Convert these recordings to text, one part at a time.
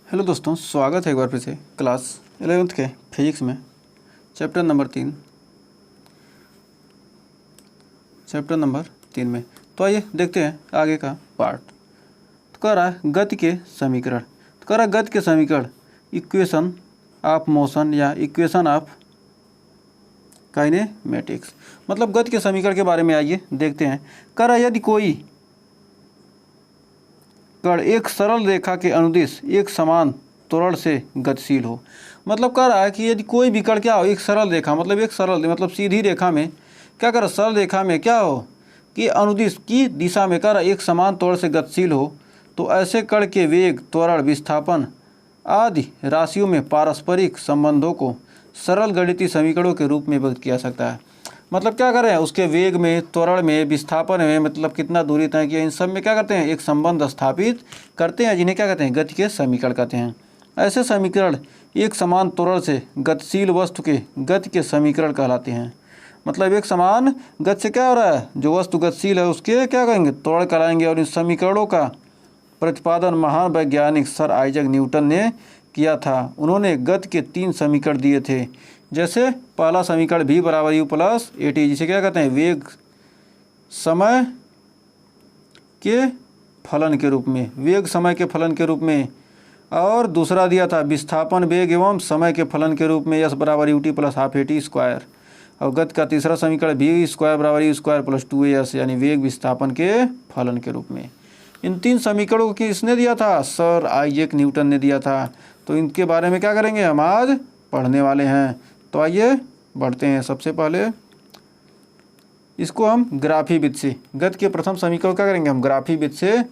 Hello दोस्तों, स्वागत है एक बार फिर से क्लास 11th के फिजिक्स में चैप्टर नंबर 3 में। तो आइए देखते हैं आगे का पार्ट। तो कह रहा है गति के समीकरण। तो कह रहा है गति के समीकरण इक्वेशन ऑफ मोशन या इक्वेशन ऑफ काइनेमेटिक्स, मतलब गति के समीकरण के बारे में आइए देखते हैं। कह रहा है यदि कोई कण एक सरल रेखा के अनुदिश एक समान त्वरण से गतिशील हो, मतलब कह रहा है कि यदि कोई भी कण क्या हो, एक सरल रेखा मतलब सीधी रेखा में क्या कर, सरल रेखा में क्या हो कि अनुदिश की दिशा में कर एक समान त्वरण से गतिशील हो, तो ऐसे कण के वेग, त्वरण, विस्थापन आदि राशियों में पारस्परिक संबंधों को सरल गणितीय समीकरणों के रूप में व्यक्त किया सकता है। मतलब क्या करें, उसके वेग में, त्वरण में, विस्थापन में, मतलब कितना दूरी तय किया, इन सब में क्या करते हैं, एक संबंध स्थापित करते हैं, जिन्हें क्या कहते हैं, गति के समीकरण कहते हैं। ऐसे समीकरण एक समान त्वरण से गतिशील वस्तु के गति के समीकरण कहलाते हैं। मतलब एक समान गति से क्या हो रहा है, जो वस्तु गतिशील है उसके क्या करेंगे, त्वरण कराएंगे। और इन समीकरणों का प्रतिपादन महान वैज्ञानिक सर आइजैक न्यूटन ने किया था। उन्होंने गति के 3 समीकरण दिए थे। जैसे पहला समीकरण v बराबर u प्लस ए टी, जिसे क्या कहते हैं, वेग समय के फलन के रूप में, वेग समय के फलन के रूप में। और दूसरा दिया था विस्थापन वेग एवं समय के फलन के रूप में, s बराबर U T plus half A T square. और गति का तीसरा समीकरण v स्क्वायर बराबर यू स्क्वायर प्लस 2as, यानी वेग विस्थापन के फलन के रूप में। इन 3 समीकरणों को किसने दिया था, सर आइजैक न्यूटन ने दिया था। तो इनके बारे में क्या करेंगे, हम आज पढ़ने वाले हैं। तो आइए बढ़ते हैं। सबसे पहले इसको हम ग्राफी विधि से, गति के प्रथम समीकरण क्या करेंगे, हम ग्राफी विधि से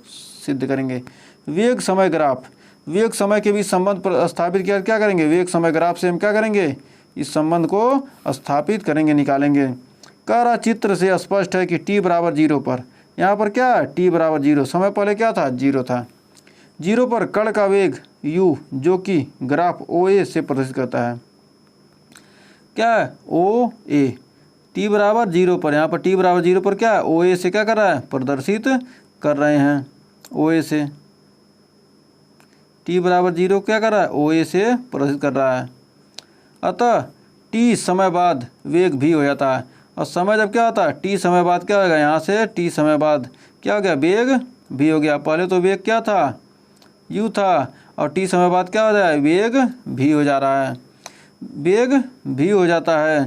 सिद्ध करेंगे। वेग समय ग्राफ, वेग समय के बीच संबंध पर स्थापित किया, क्या करेंगे, वेग समय ग्राफ से हम क्या करेंगे, इस संबंध को स्थापित करेंगे, निकालेंगे। कह रहा चित्र से स्पष्ट है कि t बराबर 0 पर, यहाँ पर क्या है, t बराबर 0, समय पहले क्या था, 0 था। 0 पर कण का वेग u, जो कि ग्राफ OA से प्रदर्शित करता है, क्या है, OA। t बराबर 0 पर, यहाँ पर t बराबर 0 पर क्या है, OA से क्या कर रहा है, प्रदर्शित कर रहे हैं, OA से। t बराबर 0 क्या कर रहा है, OA से प्रदर्शित कर रहा है। अतः t समय बाद वेग भी हो जाता है। और समय जब क्या होता है, t समय बाद क्या होगा, यहाँ से t समय बाद क्या हो गया, वेग भी हो गया। पहले तो वेग क्या था, u था, और t समय बाद क्या हो रहा है, वेग भी हो जा रहा है, वेग भी हो जाता है।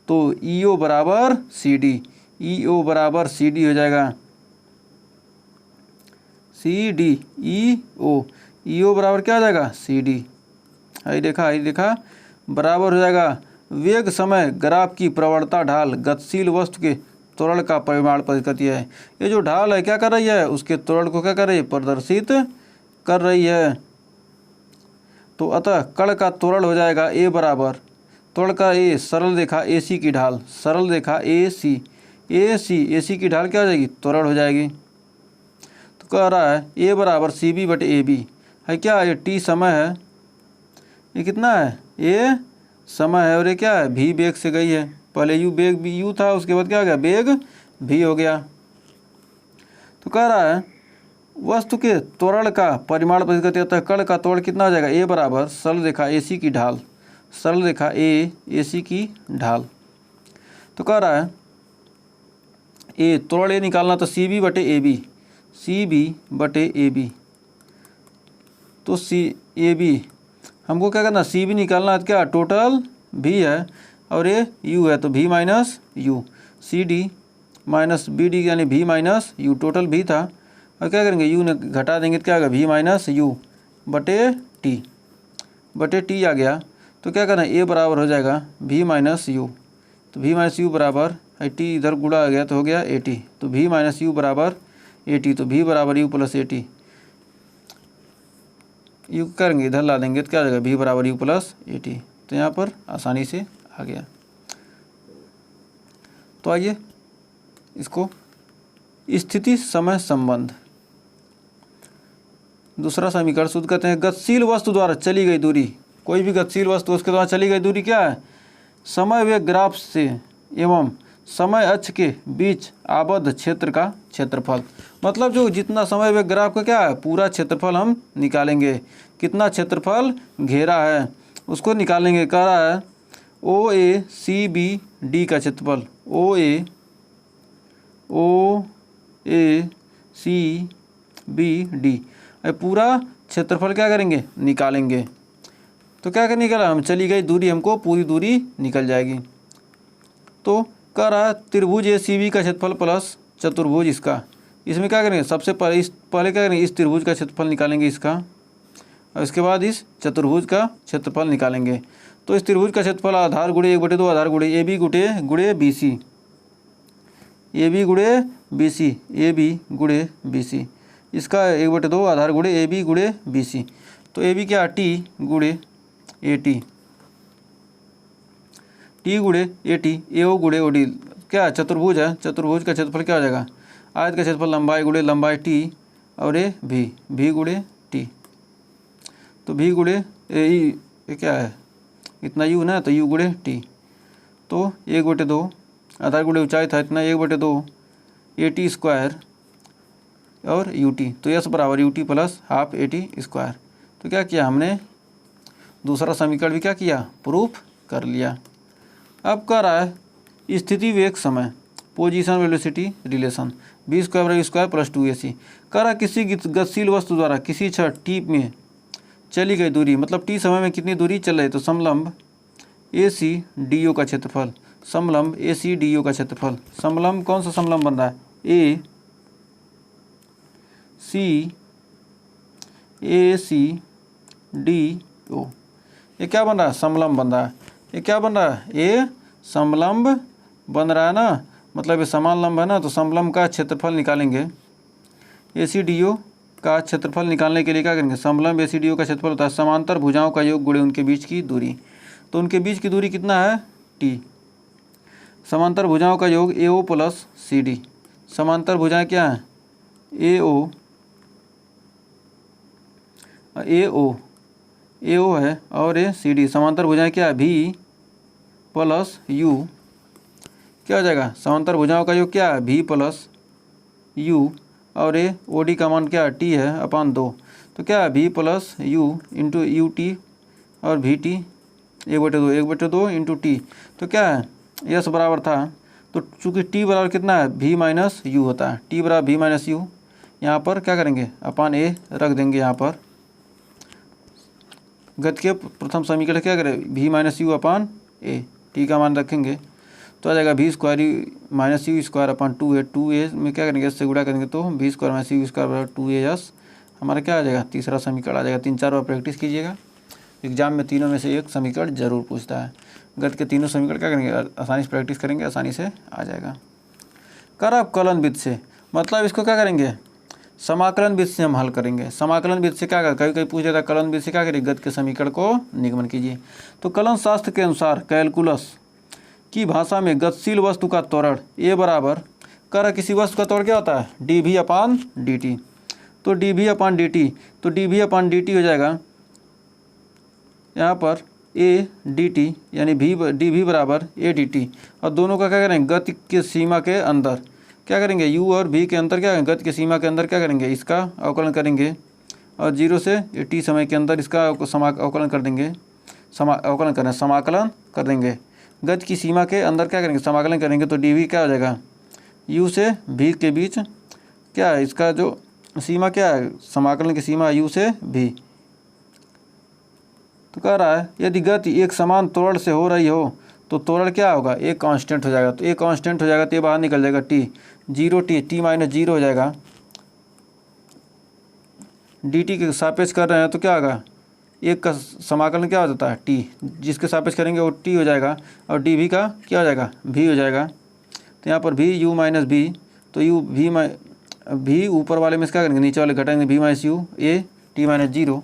तो EO बराबर CD, EO बराबर CD हो जाएगा, CD EO बराबर क्या हो जाएगा, CD। आई देखा बराबर हो जाएगा वेग समय ग्राफ की प्रवणता ढाल गतिशील वस्तु के त्वरण का परिमाण प्रदर्शित करती है। ये जो ढाल है क्या कर रही है, उसके त्वरण को क्या कर रही है, प्रदर्शित कर रही है। तो अतः कण का त्वरण हो जाएगा a बराबर, त्वरण का a, सरल रेखा AC की ढाल, सरल रेखा AC की ढाल क्या हो जाएगी, त्वरण हो जाएगी। तो कह रहा है a बराबर CB बटे AB है, क्या ये t समय है, ये कितना है, a समय है, और ये क्या है, v वेग से गई है। पहले u वेग भी u था, उसके बाद क्या हो गया, वेग v हो गया। तो कह रहा है वस्तु के त्वरण का परिमाण प्रदर्शित करते होता है। कण का त्वरण कितना हो जाएगा, a बराबर सरल रेखा AC की ढाल, सरल रेखा AC की ढाल। तो कह रहा है त्वरण a निकालना, तो CB बटे AB। तो AB हमको क्या करना, CB निकालना है, क्या टोटल V है, और ये U है, तो V minus U, CD minus BD यानी V minus U, total V था, और क्या करेंगे, U ने घटा देंगे तो क्या होगा, V माइनस U बटे T आ गया। तो क्या करना है, A बराबर हो जाएगा V माइनस U, तो V माइनस U बराबर T, इधर गुणा आ गया तो हो गया AT, तो V माइनस U बराबर AT, तो V बराबर U प्लस AT, U करेंगे इधर ला देंगे तो क्या आ जाएगा, V बराबर U प्लस AT। तो यहाँ पर आसानी से आ गया। तो आइए इसको स्थिति समय संबंध, दूसरा समीकरण शुद्ध करते हैं। गतिशील वस्तु द्वारा चली गई दूरी, कोई भी गतिशील वस्तु उसके द्वारा चली गई दूरी क्या है, समय वेग ग्राफ से एवं समय अक्ष के बीच आबद्ध क्षेत्र का क्षेत्रफल। मतलब जो जितना समय वेग ग्राफ का क्या है, पूरा क्षेत्रफल हम निकालेंगे कितना क्षेत्रफल घेरा है उसको निकालेंगे। कह रहा है ओ ए सी बी डी का क्षेत्रफल, ओ ए सी बी डी, पूरा क्षेत्रफल क्या करेंगे निकालेंगे। तो क्या करने निकला, हम चली गई दूरी, हमको पूरी दूरी निकल जाएगी। तो कह रहा है त्रिभुज ए सी बी का क्षेत्रफल प्लस चतुर्भुज इसका, इसमें क्या करेंगे सबसे पहले क्या करेंगे इस त्रिभुज का क्षेत्रफल निकालेंगे इसका, और इसके बाद इस चतुर्भुज का क्षेत्रफल निकालेंगे। तो इस त्रिभुज का क्षेत्रफल आधार गुणे 1/2 आधार गुणे ए बी गुणे बी सी, ए बी गुणे बी सी, इसका 1/2 आधार गुणे ए बी गुणे बी सी। तो ए बी क्या टी गुणे ए टी, टी गुणे ए टी, ए ओ गुणे ओ डी, क्या चतुर्भुज है, चतुर्भुज का क्षेत्रफल क्या हो जाएगा आयत का क्षेत्रफल लंबाई गुणे लंबाई टी और ए भी गुणे टी। तो भी गुणे ये क्या है इतना यू ना, तो यू गुणे टी। तो 1/2 आधार गुणे ऊंचाई था इतना 1/2 ए टी स्क्वायर और यू टी, तो एस बराबर U T plus half A T square. तो क्या किया हमने दूसरा समीकरण भी क्या किया प्रूफ कर लिया। अब कह रहा है स्थिति वेग समय position velocity relation B square plus 2ac। कह रहा है किसी गतिशील वस्तु द्वारा किसी क्षण टी में चली गई दूरी, मतलब टी समय में कितनी दूरी चल रही, तो समलंब ए सी डी ओ का क्षेत्रफल, समलंब ए सी डी ओ का क्षेत्रफल, समलंब कौन सा समलंब बन रहा है ए सी डी ओ, ये क्या बन रहा है समलंब बन रहा है, ये क्या बन रहा है ये समलंब बन रहा है ना, मतलब ये समान लंब है ना, तो समलंब का क्षेत्रफल निकालेंगे। ए सी डी ओ का क्षेत्रफल निकालने के लिए क्या करेंगे, समलंब ए सी डी ओ का क्षेत्रफल होता है समांतर भुजाओं का योग गुणे उनके बीच की दूरी। तो उनके बीच की दूरी कितना है टी, समांतर भुजाओं का योग ए ओ प्लस सी डी, समांतर भुजाएं क्या है ए ओ है और ए सी डी, समांतर भुजाएं क्या है भी प्लस यू, क्या हो जाएगा समांतर भुजाओं का योग क्या है भी प्लस यू, और ए ओ डी का मान क्या है टी है अपान 2, तो क्या है भी plus you into U T और भी टी 1/2 इंटू टी। तो क्या है यस बराबर था, तो चूँकि टी बराबर कितना है भी माइनस यू होता है, टी बराबर भी माइनस यू, यहाँ पर क्या करेंगे अपान ए रख देंगे, यहाँ पर गति के प्रथम समीकरण क्या करें भी minus you upon A, T का मान रखेंगे तो आ जाएगा भी square minus you square upon 2a में क्या करेंगे इससे गुणा करेंगे तो भी स्क्वायर माइनस यू स्क्वायर बराबर 2a यस हमारा क्या आ जाएगा तीसरा समीकरण आ जाएगा। 3-4 बार प्रैक्टिस कीजिएगा, एग्जाम में तीनों में से एक समीकरण जरूर पूछता है। गति के तीनों समीकरण क्या करेंगे आसानी से प्रैक्टिस करेंगे, आसानी से आ जाएगा। कर अब कलन विधि से, मतलब इसको क्या करेंगे समाकलन विधि से हम हल करेंगे। समाकलन विधि से क्या करें, कभी कभी पूछ जाता है कलन विधि से क्या करें गति के समीकरण को निगमन कीजिए। तो कलन शास्त्र के अनुसार कैलकुलस की भाषा में गतिशील वस्तु का त्वरण ए बराबर कर किसी वस्तु का त्वरण क्या होता है डी भी अपान डी टी, तो डी भी अपान डी टी, तो डी भी अपान डी टी हो जाएगा यहाँ पर ए डी टी यानी डी भी बराबर ए डी टी, और दोनों का क्या करेंगे गति की सीमा के अंदर क्या करेंगे यू और भी के अंदर क्या गति की सीमा के अंदर क्या करेंगे इसका अवकलन करेंगे, और 0 से टी समय के अंदर इसका अवकलन कर देंगे, समाकलन कर देंगे। गति की सीमा के अंदर क्या करेंगे समाकलन करेंगे, तो डी वी क्या हो जाएगा यू से भी के बीच क्या है इसका जो सीमा क्या है समाकलन की सीमा यू से भी। तो कह रहा है यदि गति एक समान त्वरण से हो रही हो तो त्वरण क्या होगा एक कांस्टेंट हो जाएगा, तो एक कांस्टेंट हो जाएगा तो ये बाहर निकल जाएगा टी 0 टी माइनस 0 हो जाएगा। डी टी के सापेक्ष कर रहे हैं तो क्या होगा एक का समाकलन क्या हो जाता है टी, जिसके सापेक्ष करेंगे वो टी हो जाएगा, और डी भी का क्या हो जाएगा भी हो जाएगा। तो यहाँ पर भी यू माइनस बी, तो यू भी ऊपर वाले में क्या करेंगे नीचे वाले घटाएंगे भी minus U A T minus 0,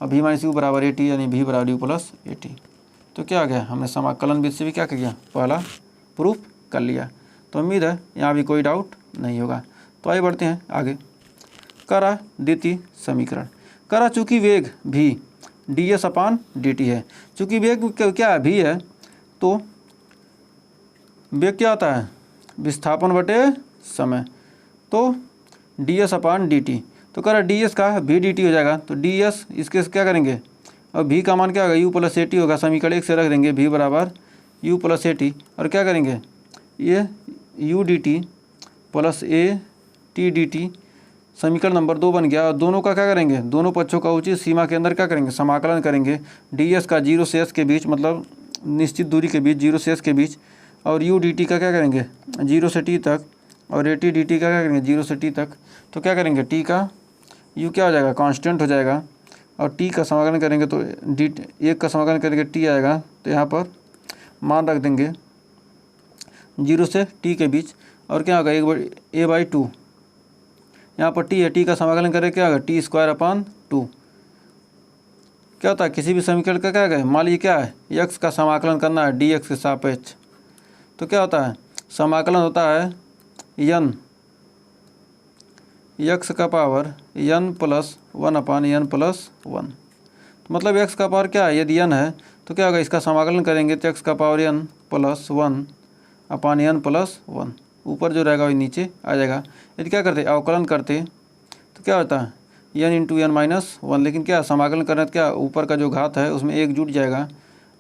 और भी माइनस यू बराबर ए टी यानी भी बराबर यू प्लस ए टी। तो क्या आ गया हमने समाकलन विधि से भी क्या किया पहला प्रूफ कर लिया। तो उम्मीद है यहाँ भी कोई डाउट नहीं होगा। तो आइए बढ़ते हैं आगे। करा द्वितीय समीकरण, करा चूँकि वेग भी डी एस अपान डी टी है, चूँकि वेग क्या भी है तो वेग क्या होता है विस्थापन बटे समय, तो डी एस अपान डी टी। तो तो कह रहा डी एस का भी डी टी हो जाएगा, तो डी एस इसके क्या करेंगे, और भी का मान क्या होगा, यू प्लस ए टी होगा, समीकरण 1 से रख देंगे भी बराबर यू प्लस ए टी, और क्या करेंगे ये U D T plus A T D T समीकरण नंबर 2 बन गया। और दोनों का क्या करेंगे, दोनों पक्षों का उचित सीमा के अंदर क्या करेंगे, समाकलन करेंगे। डी एस का 0 से एस के बीच, मतलब निश्चित दूरी के बीच 0 से एस के बीच, और यू डी टी का क्या करेंगे 0 से टी तक, और ए टी डी टी का क्या करेंगे 0 से टी तक। तो क्या करेंगे टी का यू क्या हो जाएगा कांस्टेंट हो जाएगा, और टी का समाकलन करेंगे तो डी 1 का समाकलन करेंगे टी आएगा, तो यहाँ पर मान रख देंगे 0 से टी के बीच, और क्या होगा ए बाई 2, यहाँ पर टी है, टी का समाकलन करें क्या होगा टी स्क्वायर अपॉन 2। क्या होता है किसी भी समीकरण का क्या है, मान लीजिए क्या है यक्स का समाकलन करना है डी एक्स के सापेक्ष, तो क्या होता है समाकलन होता है यन यक्स का पावर यन प्लस 1 अपान यन प्लस 1। तो मतलब यक्स का पावर क्या है, यदि यन है तो क्या होगा इसका समाकलन करेंगे तो यक्स का पावर यन प्लस 1 अपान यन प्लस 1, ऊपर जो रहेगा वही नीचे आ जाएगा। यदि क्या करते अवकलन करते तो क्या होता है यन इंटू यन माइनस 1, लेकिन क्या समाकलन करना तो क्या ऊपर का जो घात है उसमें एक जुट जाएगा,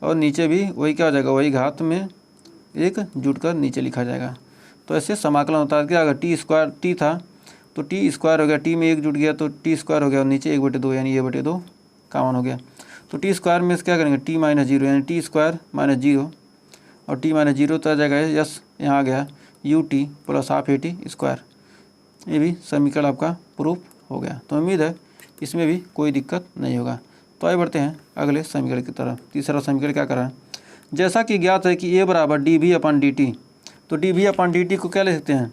और नीचे भी वही क्या हो जाएगा वही घात में एक जुट कर नीचे लिखा जाएगा। तो ऐसे समाकलन होता है। क्या अगर टी स्क्वायर टी था तो टी स्क्वायर हो गया, टी में एक जुट गया तो टी स्क्वायर हो गया, और नीचे 1/2 यानी ये बटे 2 कॉमन हो गया। तो टी स्क्वायर में क्या करेंगे टी माइनस 0 यानी टी स्क्वायर माइनस 0, और टी माइनस 0 तो आ जाएगा यस यहाँ आ गया U T plus half A T square. ये भी समीकरण आपका प्रूफ हो गया। तो उम्मीद है इसमें भी कोई दिक्कत नहीं होगा। तो आगे बढ़ते हैं अगले समीकरण की तरफ। तीसरा समीकरण क्या कर रहा है, जैसा कि ज्ञात है कि ए बराबर डी भी अपन डी टी, तो डी भी अपन डी टी को क्या ले सकते हैं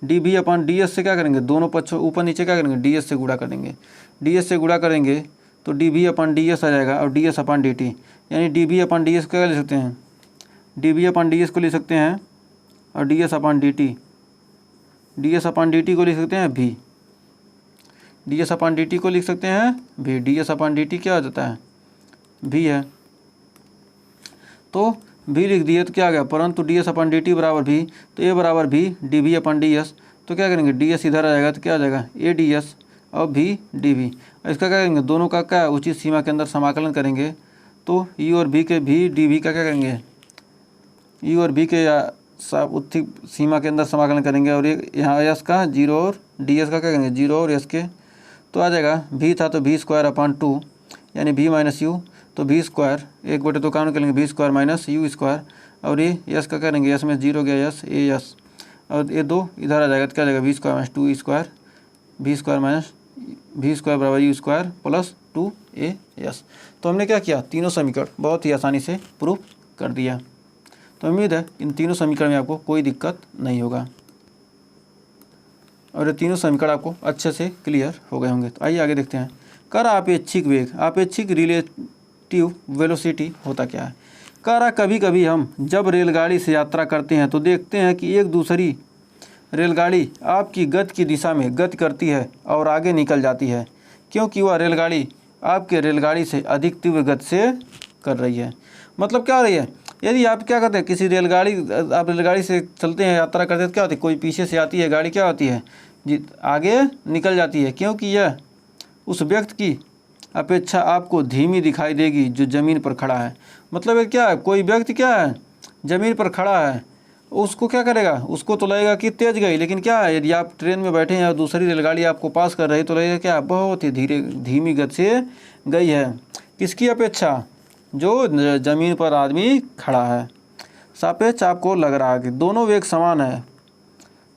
डी भी अपन डी एस से क्या करेंगे दोनों पक्षों ऊपर नीचे क्या करेंगे डी एस से गुणा करेंगे, डी एस से गुणा करेंगे तो डी भी अपन डी एस आ जाएगा, और डी एस अपन डी टी यानी डी भी अपन डी एस को क्या ले सकते हैं डी भी अपन डी एस को ले सकते हैं, और डी एस अपन डी टी डी एस अपन डी टी को लिख सकते हैं भी, डी एस अपन डी टी को लिख सकते हैं भी, डी एस अपन डी टी क्या हो जाता है भी है, तो भी लिख दिए तो क्या आ गया, परंतु डी एस अपन डी टी बराबर भी, तो ए बराबर भी डी भी अपन डी एस, तो क्या करेंगे डी एस इधर आ जाएगा तो क्या आ जाएगा ए डी एस और भी डी भी। इसका क्या करेंगे दोनों का क्या उचित सीमा के अंदर समाकलन करेंगे, तो यू और भी के भी डी भी का क्या करेंगे यू और भी के उचित सीमा के अंदर समाकलन करेंगे, और ये यहाँ एस का 0 और डी एस का क्या करेंगे 0 और एस के, तो आ जाएगा भी था तो भी स्क्वायर अपॉन 2 यानी भी माइनस यू, तो भी स्क्वायर 1/2 काउंट करेंगे भी स्क्वायर माइनस यू स्क्वायर, और ये यस का करेंगे यस में 0 गया यस ए यस, और ये 2 इधर आ जाएगा तो क्या जाएगा भी स्क्वायर माइनस 2 स्क्वायर भी स्क्वायर माइनस भी स्क्वायर बराबर you square plus 2 A yes. तो हमने क्या किया तीनों समीकरण बहुत ही आसानी से प्रूफ कर दिया। तो उम्मीद है इन तीनों समीकरण में आपको कोई दिक्कत नहीं होगा, और ये तीनों समीकरण आपको अच्छे से क्लियर हो गए होंगे। तो आइए आगे देखते हैं। कर आपेक्षिक वेग आपेक्षिक रिलेटिव वेलोसिटी होता क्या है। कह रहा कभी कभी हम जब रेलगाड़ी से यात्रा करते हैं तो देखते हैं कि एक दूसरी रेलगाड़ी आपकी गति की दिशा में गति करती है और आगे निकल जाती है, क्योंकि वह रेलगाड़ी आपके रेलगाड़ी से अधिक तीव्र गति से कर रही है। मतलब क्या हो रही है, यदि आप क्या करते हैं किसी आप रेलगाड़ी से चलते हैं यात्रा करते हैं तो क्या होती है कोई पीछे से आती है गाड़ी क्या होती है जी आगे निकल जाती है, क्योंकि यह उस व्यक्ति की अपेक्षा आपको धीमी दिखाई देगी जो ज़मीन पर खड़ा है। मतलब ये क्या है कोई व्यक्ति क्या है ज़मीन पर खड़ा है, उसको क्या करेगा उसको तो लगेगा कि तेज़ गई, लेकिन क्या है यदि आप ट्रेन में बैठे हैं और दूसरी रेलगाड़ी आपको पास कर रही तो लगेगा क्या बहुत ही धीमी गति से गई है। किसकी अपेक्षा जो ज़मीन पर आदमी खड़ा है। सापेक्ष आपको लग रहा है कि दोनों वेग समान है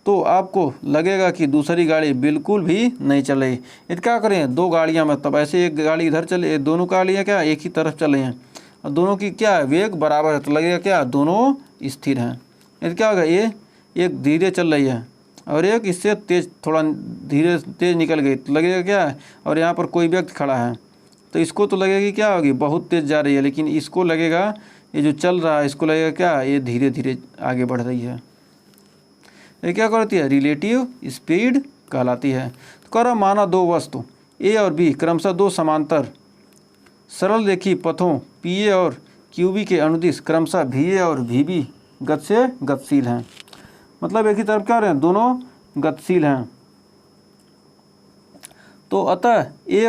तो आपको लगेगा कि दूसरी गाड़ी बिल्कुल भी नहीं चल रही। यदि क्या करें दो गाड़ियां मतलब ऐसे एक गाड़ी इधर चले दोनों गाड़ियां क्या एक ही तरफ चल रही हैं और दोनों की क्या वेग बराबर है तो लगेगा क्या दोनों स्थिर हैं। यदि क्या होगा ये एक धीरे चल रही है और एक इससे तेज़ थोड़ा धीरे तेज़ निकल गई तो लगेगा क्या है, और यहाँ पर कोई व्यक्ति खड़ा है तो इसको तो लगेगा कि क्या होगी बहुत तेज़ जा रही है, लेकिन इसको लगेगा ये जो चल रहा है इसको लगेगा क्या ये धीरे धीरे आगे बढ़ रही है। ये क्या करती है रिलेटिव स्पीड कहलाती है। तो कह रहा माना दो वस्तु ए और बी क्रमशः दो समांतर सरल रेखी पथों पी ए और क्यू बी के अनुदिश क्रमशः भी ए और भी बी गति से गतिशील हैं। मतलब एक ही तरफ क्या हो रहे हैं दोनों गतिशील हैं। तो अतः ए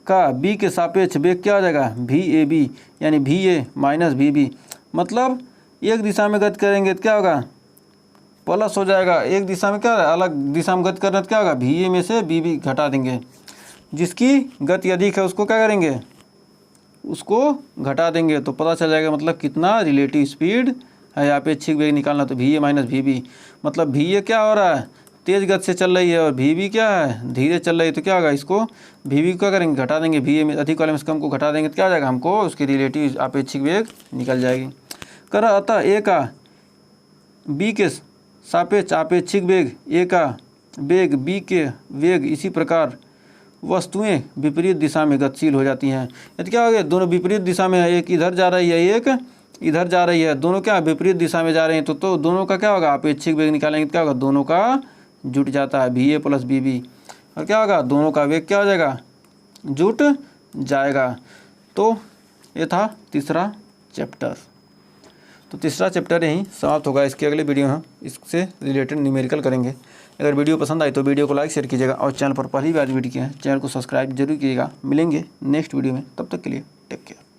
का बी के सापेक्ष वेग क्या हो जाएगा, वी ए बी, यानी V A minus V B. मतलब एक दिशा में गति करेंगे तो क्या होगा, प्लस हो जाएगा। एक दिशा में क्या, अलग दिशा में गति करना तो क्या होगा, वी ए में से वी बी घटा देंगे। जिसकी गति अधिक है उसको क्या करेंगे, उसको घटा देंगे, तो पता चल जाएगा मतलब कितना रिलेटिव स्पीड है। आपेक्षिक वेग निकालना तो V A minus V B, मतलब वी ए क्या हो रहा है, तेज़ गति से चल रही है, और वी बी क्या है, धीरे चल रही है। तो क्या होगा, इसको वी बी क्या करेंगे, घटा देंगे, वी ए में अधिक वाले में से कम को घटा देंगे तो क्या हो जाएगा, हमको उसकी रिलेटिव आपेक्षिक वेग निकल जाएगी। कर अतः ए का बी के सापेक्ष आपेक्षिक वेग, ए का वेग बी के वेग, इसी प्रकार वस्तुएं विपरीत दिशा में गतिशील हो जाती हैं। यदि क्या हो गया, दोनों विपरीत दिशा में है, एक इधर जा रही है, एक इधर जा रही है, दोनों क्या विपरीत दिशा में जा रहे हैं, तो दोनों का क्या होगा, आपेक्षिक वेग निकालेंगे तो क्या होगा, दोनों का जुट जाता है, V A plus V B, और क्या होगा, दोनों का वेग क्या हो जाएगा, जुट जाएगा। तो ये था तीसरा चैप्टर। तो तीसरा चैप्टर यहीं समाप्त होगा। इसके अगले वीडियो में हम इससे रिलेटेड न्यूमेरिकल करेंगे। अगर वीडियो पसंद आई तो वीडियो को लाइक शेयर कीजिएगा, और चैनल पर पहली बार वीडियो किया है चैनल को सब्सक्राइब जरूर कीजिएगा। मिलेंगे नेक्स्ट वीडियो में, तब तक के लिए टेक केयर।